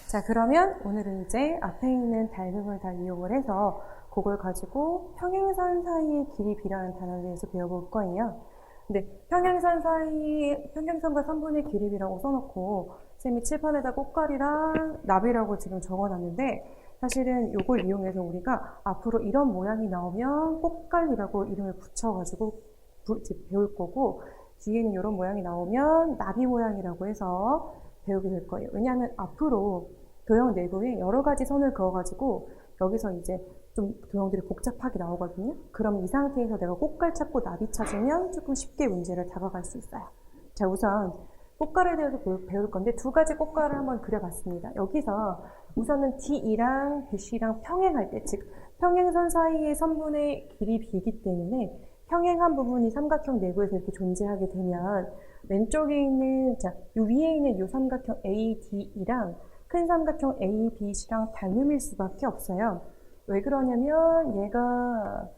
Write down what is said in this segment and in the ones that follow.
자, 그러면 오늘은 이제 앞에 있는 닮음을 다 이용을 해서 그걸 가지고 평행선 사이의 길이 b라는 단어에 대해서 배워볼 거예요. 근데 평행선 사이에 평행선과 선분의 길이 b라고 써놓고 쌤이 칠판에다 꽃갈이랑 나비라고 지금 적어놨는데 사실은 이걸 이용해서 우리가 앞으로 이런 모양이 나오면 꽃갈이라고 이름을 붙여가지고 배울 거고 뒤에는 이런 모양이 나오면 나비 모양이라고 해서 배우게 될 거예요. 왜냐하면 앞으로 도형 내부에 여러 가지 선을 그어가지고 여기서 이제 좀 도형들이 복잡하게 나오거든요. 그럼 이 상태에서 내가 꽃갈 찾고 나비 찾으면 조금 쉽게 문제를 다가갈 수 있어요. 자, 우선 꽃갈에 대해서 배울 건데 두 가지 꽃갈을 한번 그려봤습니다. 여기서 우선은 DE랑 BC랑 평행할 때, 즉 평행선 사이의 선분의 길이 b이기 때문에 평행한 부분이 삼각형 내부에서 이렇게 존재하게 되면 왼쪽에 있는, 자, 요 위에 있는 요 삼각형 ADE랑 큰 삼각형 ABC랑 닮음일 수밖에 없어요. 왜 그러냐면 얘가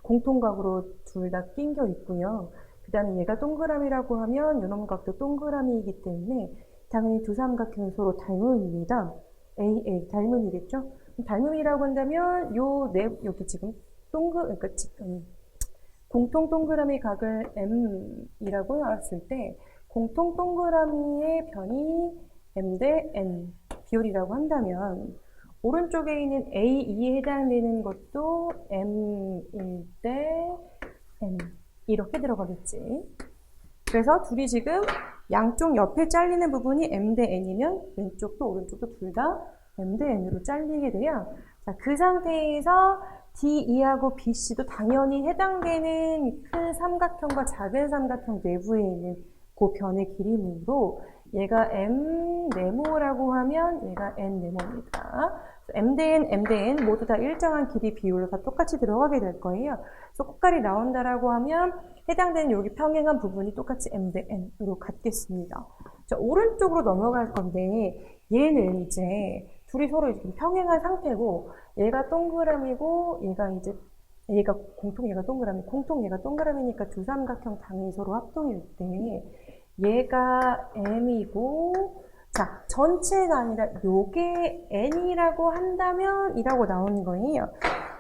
공통각으로 둘 다 낑겨 있고요. 그 다음에 얘가 동그라미라고 하면 요놈 각도 동그라미이기 때문에 당연히 두 삼각형이 서로 닮음입니다. AA, 닮음이겠죠? 닮음이라고 한다면 여기 지금 그러니까 공통 동그라미 각을 M이라고 나왔을 때 공통 동그라미의 변이 M 대 N 비율이라고 한다면 오른쪽에 있는 A2에 해당되는 것도 M일 대 N 이렇게 들어가겠지. 그래서 둘이 지금 양쪽 옆에 잘리는 부분이 M 대 N이면 왼쪽도 오른쪽도 둘 다 M 대 N으로 잘리게 돼요. 자, 그 상태에서 DE하고 BC도 당연히 해당되는 큰 삼각형과 작은 삼각형 내부에 있는 그 변의 길이므로 얘가 M 네모라고 하면 얘가 N 네모입니다. M 대 N, M 대 N 모두 다 일정한 길이 비율로 다 똑같이 들어가게 될 거예요. 그래서 꽃갈이 나온다라고 하면 해당되는 여기 평행한 부분이 똑같이 M 대 N으로 같겠습니다. 자, 오른쪽으로 넘어갈 건데 얘는 이제 둘이 서로 지금 평행한 상태고 얘가 동그라미고 얘가 공통 얘가 동그라미, 공통 얘가 동그라미니까 두 삼각형 당연히 서로 합동일 때 얘가 M이고 자, 전체가 아니라 요게 N이라고 한다면 이라고 나오는 거예요.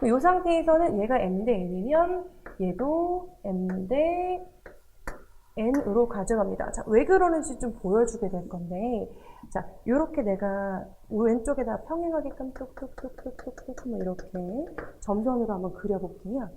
이 상태에서는 얘가 M 대 N이면 얘도 M 대 N으로 가져갑니다. 자, 왜 그러는지 좀 보여주게 될 건데 자, 요렇게 내가 왼쪽에다 평행하게끔 뚝뚝뚝뚝뚝뚝 뭐 이렇게 점선으로 한번 그려볼게요.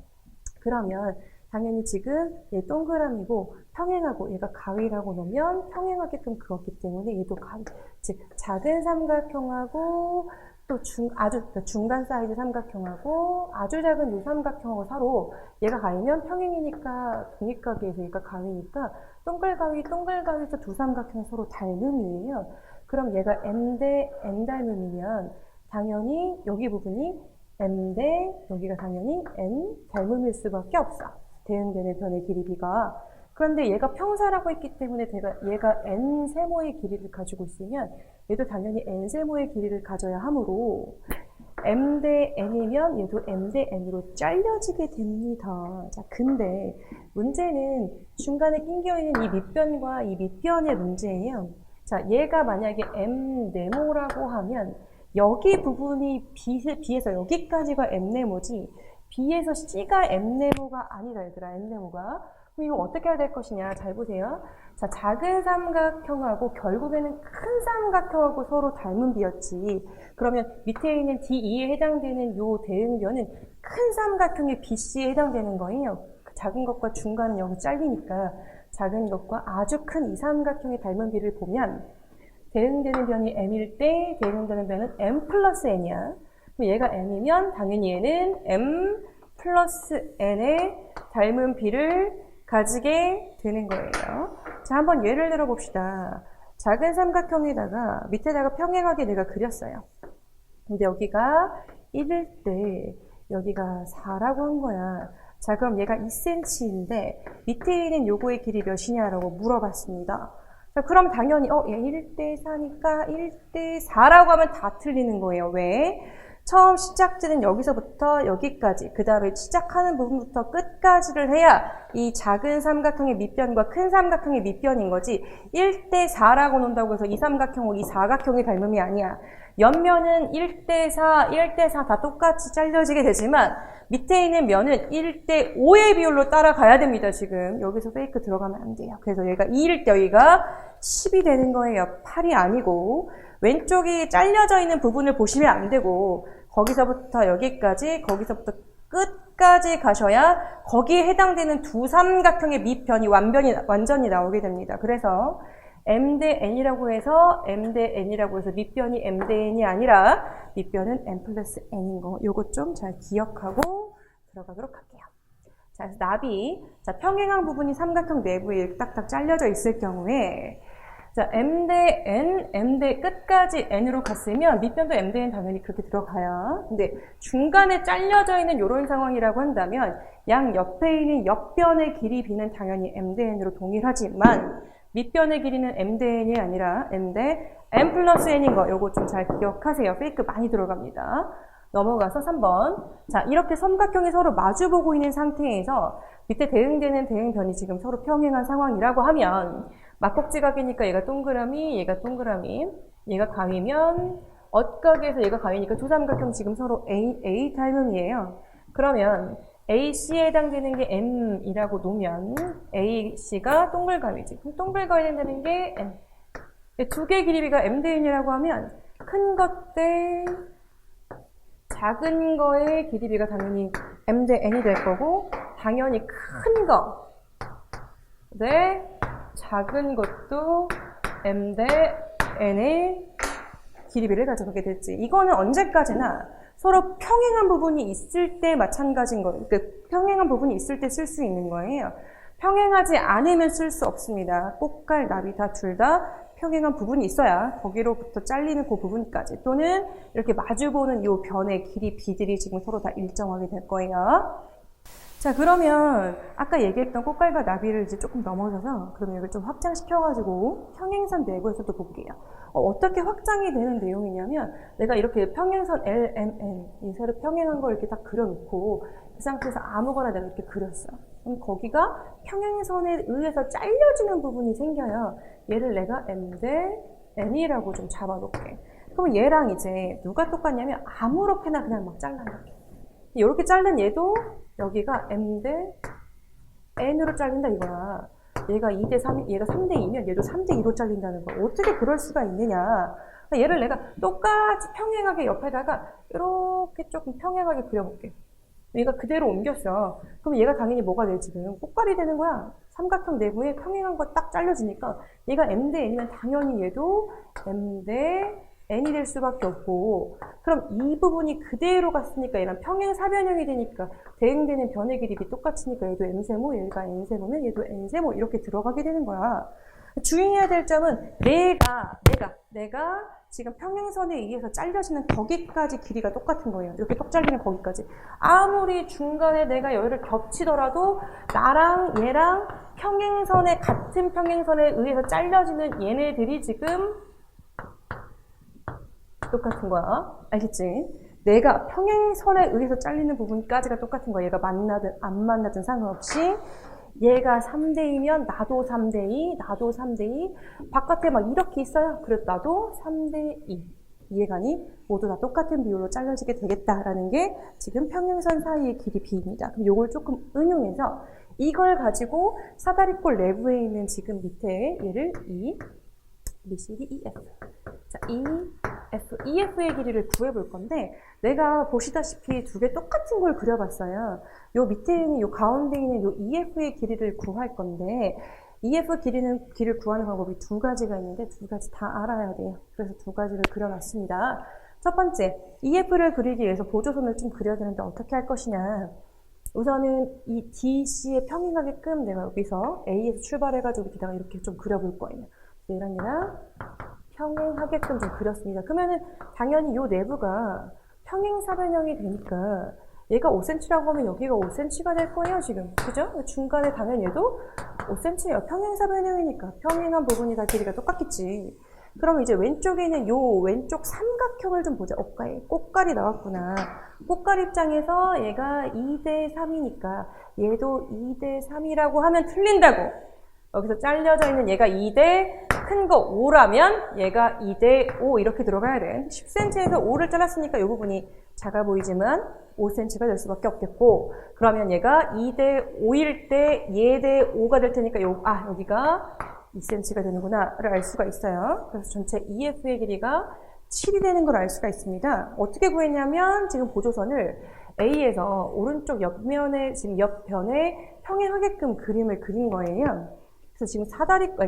그러면 당연히 지금 얘 동그라미고 평행하고 얘가 가위라고 놓으면 평행하게끔 그었기 때문에 얘도 가위, 즉 작은 삼각형하고 또 그러니까 중간 사이즈 삼각형하고 아주 작은 요 삼각형하고 서로 얘가 가위면 평행이니까 독립각에서 얘가 가위니까 동글가위에서 두 삼각형이 서로 닮음이에요. 그럼 얘가 M 대 N 닮음이면 당연히 여기 부분이 M 대 여기가 당연히 N 닮음일 수밖에 없어. 대응되는 변의 길이 b가. 그런데 얘가 평사라고 했기 때문에 얘가 n 세모의 길이를 가지고 있으면 얘도 당연히 n 세모의 길이를 가져야 하므로 m 대 n이면 얘도 m 대 n으로 잘려지게 됩니다. 자, 근데 문제는 중간에 낑겨있는 이 밑변과 이 밑변의 문제예요. 자, 얘가 만약에 m 네모라고 하면 여기 부분이 B에서 여기까지가 m 네모지 B에서 C가 M 네모가 아니다, 얘들아, M 네모가. 그럼 이거 어떻게 해야 될 것이냐? 잘 보세요. 자, 작은 삼각형하고 결국에는 큰 삼각형하고 서로 닮은 비였지. 그러면 밑에 있는 DE에 해당되는 요 대응변은 큰 삼각형의 BC에 해당되는 거예요. 작은 것과 중간은 여기 잘리니까 작은 것과 아주 큰 이 삼각형의 닮은 비를 보면 대응되는 변이 M일 때 대응되는 변은 M 플러스 N이야. 얘가 M이면 당연히 얘는 M 플러스 N의 닮은 비를 가지게 되는 거예요. 자, 한번 예를 들어 봅시다. 작은 삼각형에다가 밑에다가 평행하게 내가 그렸어요. 근데 여기가 1일 때 여기가 4라고 한 거야. 자, 그럼 얘가 2cm인데 밑에 있는 요거의 길이 몇이냐라고 물어봤습니다. 자, 그럼 당연히 얘 1대 4니까 1대 4라고 하면 다 틀리는 거예요. 왜? 처음 시작지는 여기서부터 여기까지, 그 다음에 시작하는 부분부터 끝까지를 해야 이 작은 삼각형의 밑변과 큰 삼각형의 밑변인 거지 1대4라고 논다고 해서 이 삼각형하고 이 사각형의 닮음이 아니야. 옆면은 1대4, 1대4 다 똑같이 잘려지게 되지만 밑에 있는 면은 1대5의 비율로 따라가야 됩니다. 지금 여기서 페이크 들어가면 안 돼요. 그래서 얘가 2일 때 여기가 10이 되는 거예요. 8이 아니고 왼쪽이 잘려져 있는 부분을 보시면 안 되고 거기서부터 여기까지, 거기서부터 끝까지 가셔야 거기에 해당되는 두 삼각형의 밑변이 완전히 나오게 됩니다. 그래서 m 대 n이라고 해서 m 대 n이라고 해서 밑변이 m 대 n이 아니라 밑변은 n 플러스 n인 거, 요거 좀 잘 기억하고 들어가도록 할게요. 자, 그래서 나비, 자, 평행한 부분이 삼각형 내부에 딱딱 잘려져 있을 경우에 자, m 대 n, m 대 끝까지 n으로 갔으면 밑변도 m 대 n 당연히 그렇게 들어가요. 근데 중간에 잘려져 있는 이런 상황이라고 한다면 양 옆에 있는 옆변의 길이 b는 당연히 m 대 n으로 동일하지만 밑변의 길이는 m 대 n이 아니라 m 대 n 플러스 n인 거, 요거 좀 잘 기억하세요. 페이크 많이 들어갑니다. 넘어가서 3번. 자, 이렇게 삼각형이 서로 마주보고 있는 상태에서 밑에 대응되는 대응변이 지금 서로 평행한 상황이라고 하면 막꼭지각이니까 얘가 동그라미, 얘가 동그라미, 얘가 가위면 엇각에서 얘가 가위니까 두 삼각형 지금 서로 A 닮음이에요. 그러면 AC에 해당되는 게 M이라고 놓으면 AC가 동글가위지. 그럼 동글가위에 되는 게 M. 두 개의 길이가 M 대 N이라고 하면 큰 것 대 작은 거의 길이가 당연히 M 대 N이 될 거고 당연히 큰 거 대 작은 것도 m 대 n의 길이비를 가져가게 됐지. 이거는 언제까지나 서로 평행한 부분이 있을 때 마찬가지인 거예요. 그러니까 평행한 부분이 있을 때 쓸 수 있는 거예요. 평행하지 않으면 쓸 수 없습니다. 꽃갈, 나비 다 둘 다 평행한 부분이 있어야 거기로부터 잘리는 그 부분까지 또는 이렇게 마주보는 이 변의 길이 비들이 지금 서로 다 일정하게 될 거예요. 자, 그러면 아까 얘기했던 꽃갈과 나비를 이제 조금 넘어서서 그러면 이걸 좀 확장시켜가지고 평행선 내부에서도 볼게요. 어떻게 확장이 되는 내용이냐면 내가 이렇게 평행선 LMN 이 세로 평행한 걸 이렇게 딱 그려놓고 그 상태에서 아무거나 내가 이렇게 그렸어. 그럼 거기가 평행선에 의해서 잘려지는 부분이 생겨요. 얘를 내가 M 대 N이라고 좀 잡아놓게. 그럼 얘랑 이제 누가 똑같냐면 아무렇게나 그냥 막 잘라놓게. 이렇게 자른 얘도 여기가 m 대 n으로 잘린다 이거야. 얘가 2대 3, 얘가 3대 2면 얘도 3대 2로 잘린다는 거야. 어떻게 그럴 수가 있느냐. 그러니까 얘를 내가 똑같이 평행하게 옆에다가 이렇게 조금 평행하게 그려볼게. 얘가 그대로 옮겼어. 그럼 얘가 당연히 뭐가 돼 지금? 꽃갈이 되는 거야. 삼각형 내부에 평행한 거 딱 잘려지니까 얘가 m 대 n이면 당연히 얘도 m 대 n이 될 수밖에 없고 그럼 이 부분이 그대로 갔으니까 얘는 평행사변형이 되니까 대응되는 변의 길이비 똑같으니까 얘도 m세모, 얘가 n세모면 얘도 n세모 이렇게 들어가게 되는 거야. 주의해야 될 점은 내가 지금 평행선에 의해서 잘려지는 거기까지 길이가 똑같은 거예요. 이렇게 똑 잘리는 거기까지. 아무리 중간에 내가 여기를 겹치더라도 나랑 얘랑 같은 평행선에 의해서 잘려지는 얘네들이 지금 똑같은 거야. 알겠지? 내가 평행선에 의해서 잘리는 부분까지가 똑같은 거야. 얘가 만나든 안 만나든 상관없이 얘가 3대2면 나도 3대2, 나도 3대2 바깥에 막 이렇게 있어요. 그래도 나도 3대2 이해가니? 모두 다 똑같은 비율로 잘려지게 되겠다라는 게 지금 평행선 사이의 길이 B입니다. 그럼 이걸 조금 응용해서 이걸 가지고 사다리꼴 내부에 있는 지금 밑에 얘를 E, B, C, D, E, F. 자, E, F, EF의 길이를 구해볼 건데 내가 보시다시피 두 개 똑같은 걸 그려봤어요. 요 밑에 있는 요 가운데 있는 요 EF의 길이를 구할 건데 EF 길이를 구하는 방법이 두 가지가 있는데 두 가지 다 알아야 돼요. 그래서 두 가지를 그려놨습니다. 첫 번째, EF를 그리기 위해서 보조선을 좀 그려야 되는데 어떻게 할 것이냐. 우선은 이 DC에 평행하게끔 내가 여기서 A에서 출발해가지고 여기다가 이렇게 좀 그려볼 거예요. 얘랑 평행하게끔 좀 그렸습니다. 그러면은 당연히 요 내부가 평행사변형이 되니까 얘가 5cm라고 하면 여기가 5cm가 될 거예요, 지금. 그죠? 중간에 당연히 얘도 5cm예요. 평행사변형이니까 평행한 부분이 다 길이가 똑같겠지. 그럼 이제 왼쪽에 있는 요 왼쪽 삼각형을 좀 보자. 꽃갈이 나왔구나. 꽃갈 입장에서 얘가 2대 3이니까 얘도 2대 3이라고 하면 틀린다고. 여기서 잘려져 있는 얘가 2대 큰 거 5라면 얘가 2대 5 이렇게 들어가야 돼. 10cm에서 5를 잘랐으니까 이 부분이 작아 보이지만 5cm가 될 수밖에 없겠고, 그러면 얘가 2대 5일 때 얘 대 5가 될 테니까 여기가 2cm가 되는구나를 알 수가 있어요. 그래서 전체 EF의 길이가 7이 되는 걸 알 수가 있습니다. 어떻게 구했냐면 지금 보조선을 A에서 오른쪽 옆면에 지금 옆변에 평행하게끔 그림을 그린 거예요. 그래서 지금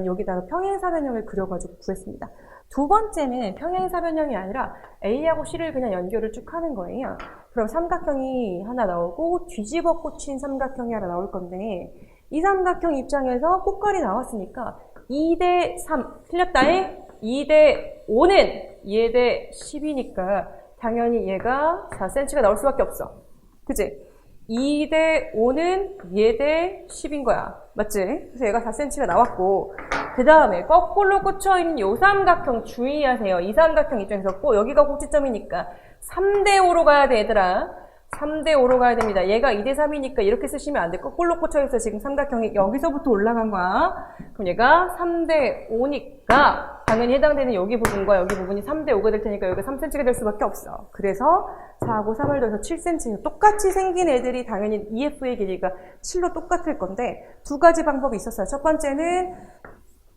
여기다가 평행사변형을 그려가지고 구했습니다. 두 번째는 평행사변형이 아니라 A하고 C를 그냥 연결을 쭉 하는 거예요. 그럼 삼각형이 하나 나오고 뒤집어 꽂힌 삼각형이 하나 나올 건데, 이 삼각형 입장에서 꽃갈이 나왔으니까 2대 3, 틀렸다에 2대 5는 얘 대 10이니까 당연히 얘가 4cm가 나올 수밖에 없어. 그치? 2대 5는 얘 대 10인 거야. 맞지? 그래서 얘가 4cm가 나왔고, 그 다음에 거꾸로 꽂혀있는 요 삼각형 주의하세요. 이 삼각형 입장에서 여기가 꼭지점이니까 3대 5로 가야 돼, 얘들아. 3대 5로 가야 됩니다. 얘가 2대 3이니까 이렇게 쓰시면 안 돼. 거꾸로 꽂혀있어. 지금 삼각형이 여기서부터 올라간 거야. 그럼 얘가 3대 5니까 당연히 해당되는 여기 부분과 여기 부분이 3대 5가 될 테니까 여기가 3cm가 될 수밖에 없어. 그래서 4하고 3을 더해서 7cm. 똑같이 생긴 애들이 당연히 EF의 길이가 7로 똑같을 건데, 두 가지 방법이 있었어요. 첫 번째는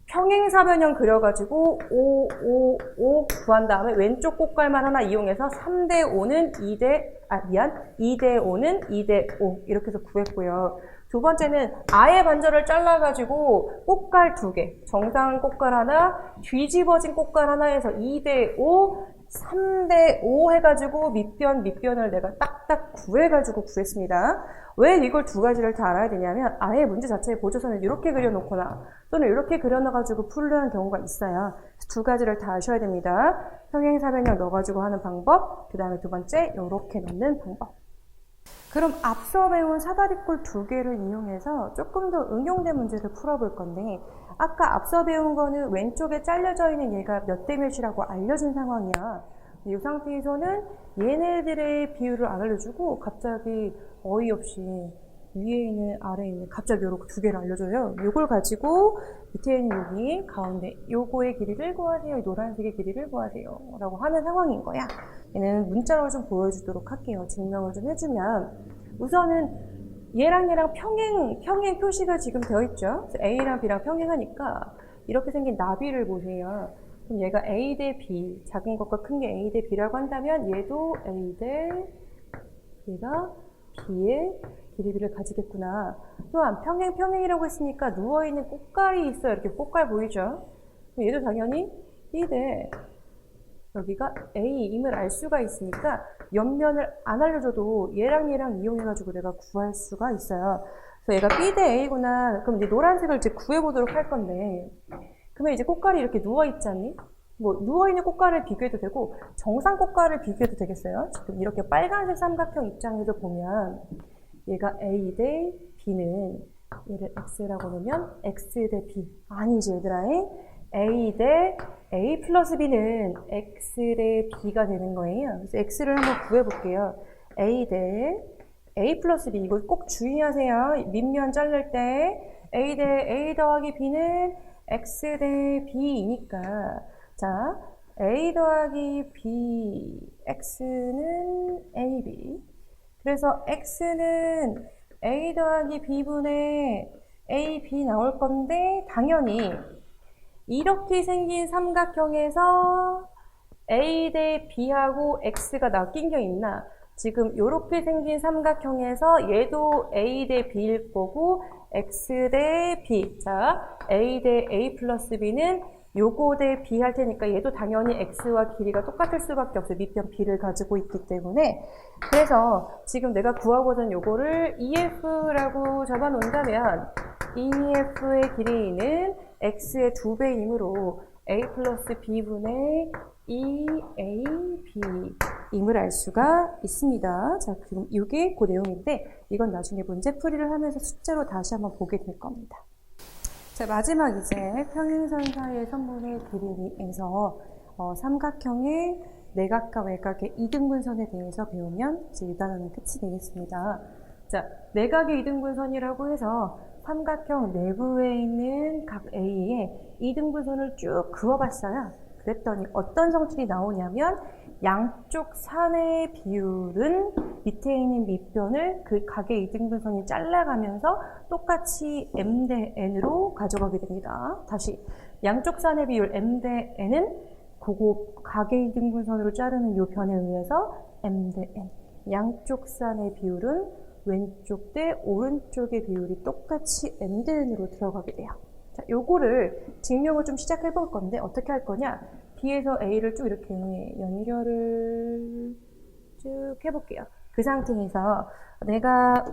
평행사변형 그려가지고 5, 5, 5 구한 다음에 왼쪽 꽃갈만 하나 이용해서 3대 5는 2대 5는 2대 5 이렇게 해서 구했고요. 두 번째는 아예 반절을 잘라가지고 꽃갈 2개, 정상 꽃갈 하나, 뒤집어진 꽃갈 하나에서 2대 5, 3대 5 해가지고 밑변을 내가 딱딱 구해가지고 구했습니다. 왜 이걸 두 가지를 다 알아야 되냐면, 아예 문제 자체의 보조선을 이렇게 그려놓거나 또는 이렇게 그려놔가지고 풀려는 경우가 있어요. 두 가지를 다 아셔야 됩니다. 평행사변형 넣어가지고 하는 방법, 그 다음에 두 번째 이렇게 넣는 방법. 그럼 앞서 배운 사다리꼴 두 개를 이용해서 조금 더 응용된 문제를 풀어볼 건데, 아까 앞서 배운 거는 왼쪽에 잘려져 있는 얘가 몇 대 몇이라고 알려준 상황이야. 이 상태에서는 얘네들의 비율을 안 알려주고 갑자기 어이없이 위에 있는 아래에 있는 갑자기 이렇게 두 개를 알려줘요. 이걸 가지고 밑에 있는 여기 가운데 요거의 길이를 구하세요. 이 노란색의 길이를 구하세요. 라고 하는 상황인 거야. 얘는 문자로 좀 보여주도록 할게요. 증명을 좀 해주면, 우선은 얘랑 평행 표시가 지금 되어 있죠. A랑 B랑 평행하니까 이렇게 생긴 나비를 보세요. 그럼 얘가 A 대 B, 작은 것과 큰 게 A 대 B라고 한다면 얘도 A 대 얘가 B의 길이를 가지겠구나. 또한 평행이라고 했으니까 누워있는 꽃갈이 있어요. 이렇게 꽃갈 보이죠? 얘도 당연히 B 대 여기가 A임을 알 수가 있으니까 옆면을 안 알려줘도 얘랑 이용해가지고 내가 구할 수가 있어요. 그래서 얘가 B 대 A구나. 그럼 이제 노란색을 이제 구해보도록 할 건데, 그러면 이제 꽃갈이 이렇게 누워있지 않니? 누워있는 꽃갈을 비교해도 되고, 정상 꽃갈을 비교해도 되겠어요? 지금 이렇게 빨간색 삼각형 입장에서 보면, 얘가 A 대 B는 얘를 X라고 놓으면 X 대 B. 아니지, 얘들아. A 대 A 플러스 B는 X 대 B가 되는 거예요. 그래서 X를 한번 구해볼게요. A 대 A 플러스 B. 이거 꼭 주의하세요. 밑면 자를 때 A 대 A 더하기 B는 X 대 B이니까, 자, A 더하기 B, X는 AB. 그래서 X는 A 더하기 B분의 AB 나올 건데, 당연히 이렇게 생긴 삼각형에서 A 대 B하고 X가 낚인 게 있나? 지금 이렇게 생긴 삼각형에서 얘도 A 대 B일 거고 X 대 B. 자, A 대 A 플러스 B는 요거 대 B 할 테니까 얘도 당연히 X와 길이가 똑같을 수밖에 없어요. 밑변 B를 가지고 있기 때문에. 그래서 지금 내가 구하고자 요거를 EF라고 잡아 놓는다면 EF의 길이는 X의 2배이므로 A 플러스 B분의 EAB임을 알 수가 있습니다. 자, 그럼 이게 그 내용인데, 이건 나중에 문제풀이를 하면서 숫자로 다시 한번 보게 될 겁니다. 자, 마지막 이제 평행선 사이의 선분의 길이에서 삼각형의 내각과 외곽의 이등분선에 대해서 배우면 이제 이 단원은 끝이 되겠습니다. 자, 내각의 이등분선이라고 해서 삼각형 내부에 있는 각 A에 이등분선을 쭉 그어봤어요. 그랬더니 어떤 성질이 나오냐면 양쪽 산의 비율은 밑에 있는 밑변을 그 각의 이등분선이 잘라가면서 똑같이 m 대 n으로 가져가게 됩니다. 다시 양쪽 산의 비율 m 대 n은 그거 각의 이등분선으로 자르는 이 변에 의해서 m 대 n. 양쪽 산의 비율은 왼쪽 대 오른쪽의 비율이 똑같이 m 대 n으로 들어가게 돼요. 자, 요거를 증명을 좀 시작해 볼 건데 어떻게 할 거냐? B에서 A를 쭉 이렇게 연결을 쭉 해볼게요. 그 상태에서 내가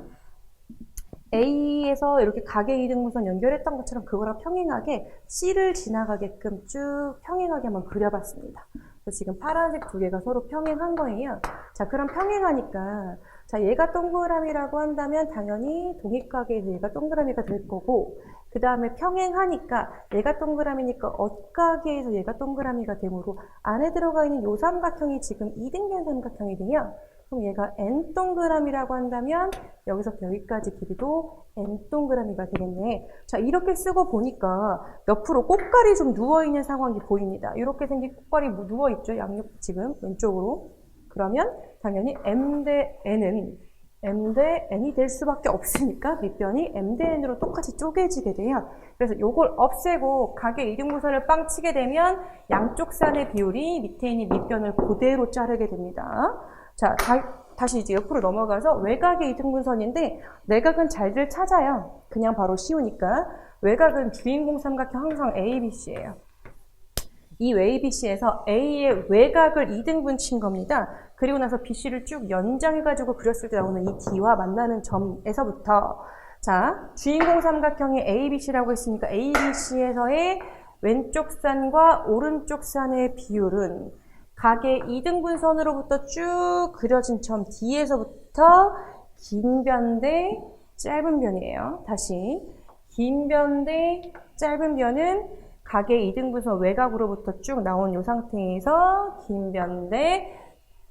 A에서 이렇게 각의 이등분선 연결했던 것처럼 그거랑 평행하게 C를 지나가게끔 쭉 평행하게 한번 그려봤습니다. 그래서 지금 파란색 두 개가 서로 평행한 거예요. 자, 그럼 평행하니까 자, 얘가 동그라미라고 한다면 당연히 동익각에서 얘가 동그라미가 될 거고 그 다음에 평행하니까 얘가 동그라미니까 엇각에서 얘가 동그라미가 되므로 안에 들어가 있는 요 삼각형이 지금 이등변 삼각형이 돼요. 그럼 얘가 n 동그라미라고 한다면 여기서부터 여기까지 길이도 n 동그라미가 되겠네. 자, 이렇게 쓰고 보니까 옆으로 꽃갈이 좀 누워있는 상황이 보입니다. 이렇게 생긴 꽃갈이 누워있죠. 양옆 지금 왼쪽으로. 그러면 당연히 m 대 n이 될 수밖에 없으니까 밑변이 m 대 n으로 똑같이 쪼개지게 돼요. 그래서 이걸 없애고 각의 이등분선을 빵 치게 되면 양쪽 산의 비율이 밑에 있는 밑변을 그대로 자르게 됩니다. 자, 다시 이제 옆으로 넘어가서 외곽의 이등분선인데 내각은 잘들 찾아요. 그냥 바로 쉬우니까. 외곽은 주인공 삼각형 항상 ABC예요. 이 ABC에서 A의 외곽을 이등분 친 겁니다. 그리고 나서 BC를 쭉 연장해가지고 그렸을 때 나오는 이 D와 만나는 점에서부터 자, 주인공 삼각형의 ABC라고 했으니까 ABC에서의 왼쪽 산과 오른쪽 산의 비율은 각의 이등분선으로부터 쭉 그려진 점 D에서부터 긴 변 대 짧은 변이에요. 다시 긴 변 대 짧은 변은 각의 이등분선 외곽으로부터 쭉 나온 이 상태에서 긴 변 대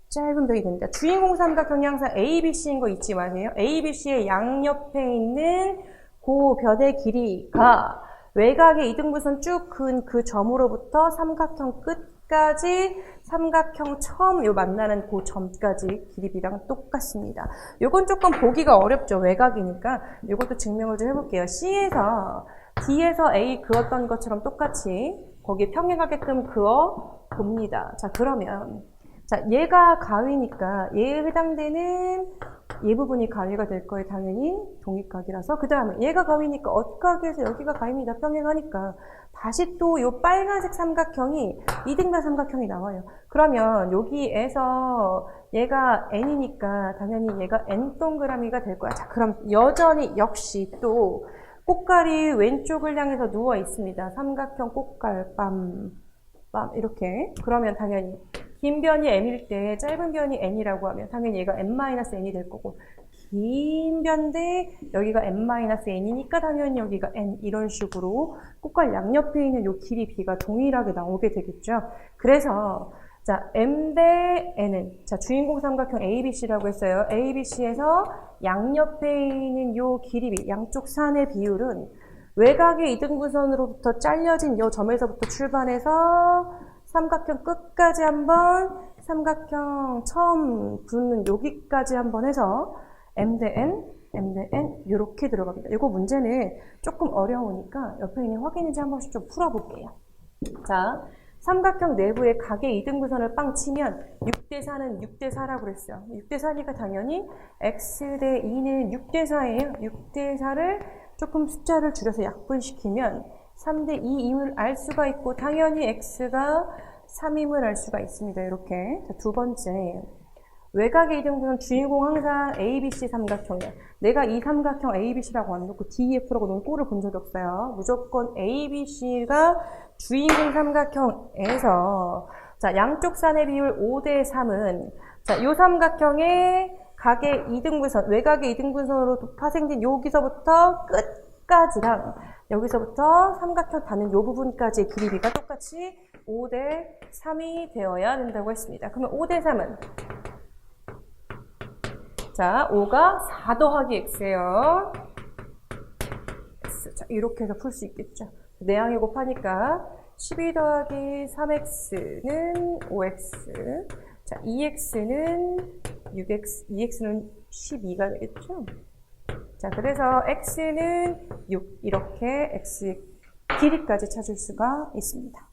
짧은 변이 됩니다. 주인공 삼각형이 항상 ABC인 거 잊지 마세요. ABC의 양옆에 있는 그 변의 길이가 외곽의 이등분선 쭉 그은 그 점으로부터 삼각형 끝까지 삼각형 처음 요 만나는 그 점까지 길이비랑 똑같습니다. 요건 조금 보기가 어렵죠. 외곽이니까. 요것도 증명을 좀 해볼게요. C에서 D에서 A 그었던 것처럼 똑같이 거기에 평행하게끔 그어 봅니다. 자, 그러면 자, 얘가 가위니까 얘에 해당되는 이 부분이 가위가 될 거예요. 당연히 동익각이라서. 그 다음에 얘가 가위니까 엇각에서 여기가 가위입니다. 평행하니까. 다시 또 요 빨간색 삼각형이 이등변 삼각형이 나와요. 그러면 여기에서 얘가 n이니까 당연히 얘가 n 동그라미가 될 거야. 자, 그럼 여전히 역시 또 꽃갈이 왼쪽을 향해서 누워 있습니다. 삼각형 꽃갈 빰 이렇게. 그러면 당연히 긴 변이 m일 때 짧은 변이 n이라고 하면 당연히 얘가 n-n이 될 거고 긴 변대 여기가 n-n이니까 당연히 여기가 n 이런 식으로 꽃갈 양옆에 있는 요 길이 b가 동일하게 나오게 되겠죠. 그래서 자, m 대 n은 자, 주인공 삼각형 ABC라고 했어요. ABC에서 양옆에 있는 요 길이 b 양쪽 산의 비율은 외곽의 이등분선으로부터 잘려진 요 점에서부터 출발해서 삼각형 끝까지 한번 삼각형 처음 붙는 여기까지 한번 해서 m 대 n 이렇게 들어갑니다. 이거 문제는 조금 어려우니까 옆에 있는 확인인지 한 번씩 좀 풀어볼게요. 자, 삼각형 내부에 각의 이등분선을 빵 치면 6대 4는 6대 4라고 그랬어요. 6대 4니까 당연히 x 대 2는 6대 4예요. 6대 4를 조금 숫자를 줄여서 약분시키면 3대 2임을 알 수가 있고 당연히 x가 3임을 알 수가 있습니다. 이렇게. 자, 두 번째. 외곽의 이등분선 주인공 항상 ABC 삼각형이에요. 내가 이 삼각형 ABC라고 안 놓고 DEF라고 놓은 꼴을 본 적이 없어요. 무조건 ABC가 주인공 삼각형에서 자, 양쪽 산의 비율 5대 3은 자, 요 삼각형의 각의 이등분선, 외곽의 이등분선으로 파생된 여기서부터 10까지랑 여기서부터 삼각형 닿는 이 부분까지의 길이 비가 똑같이 5대 3이 되어야 된다고 했습니다. 그러면 5대 3은 자, 5가 4 더하기 x예요. x. 자, 이렇게 해서 풀 수 있겠죠. 내항에 곱하니까 12 더하기 3x는 5x. 자, 2x는 6x, 2x는 12가 되겠죠. 자, 그래서 x는 6. 이렇게 x의 길이까지 찾을 수가 있습니다.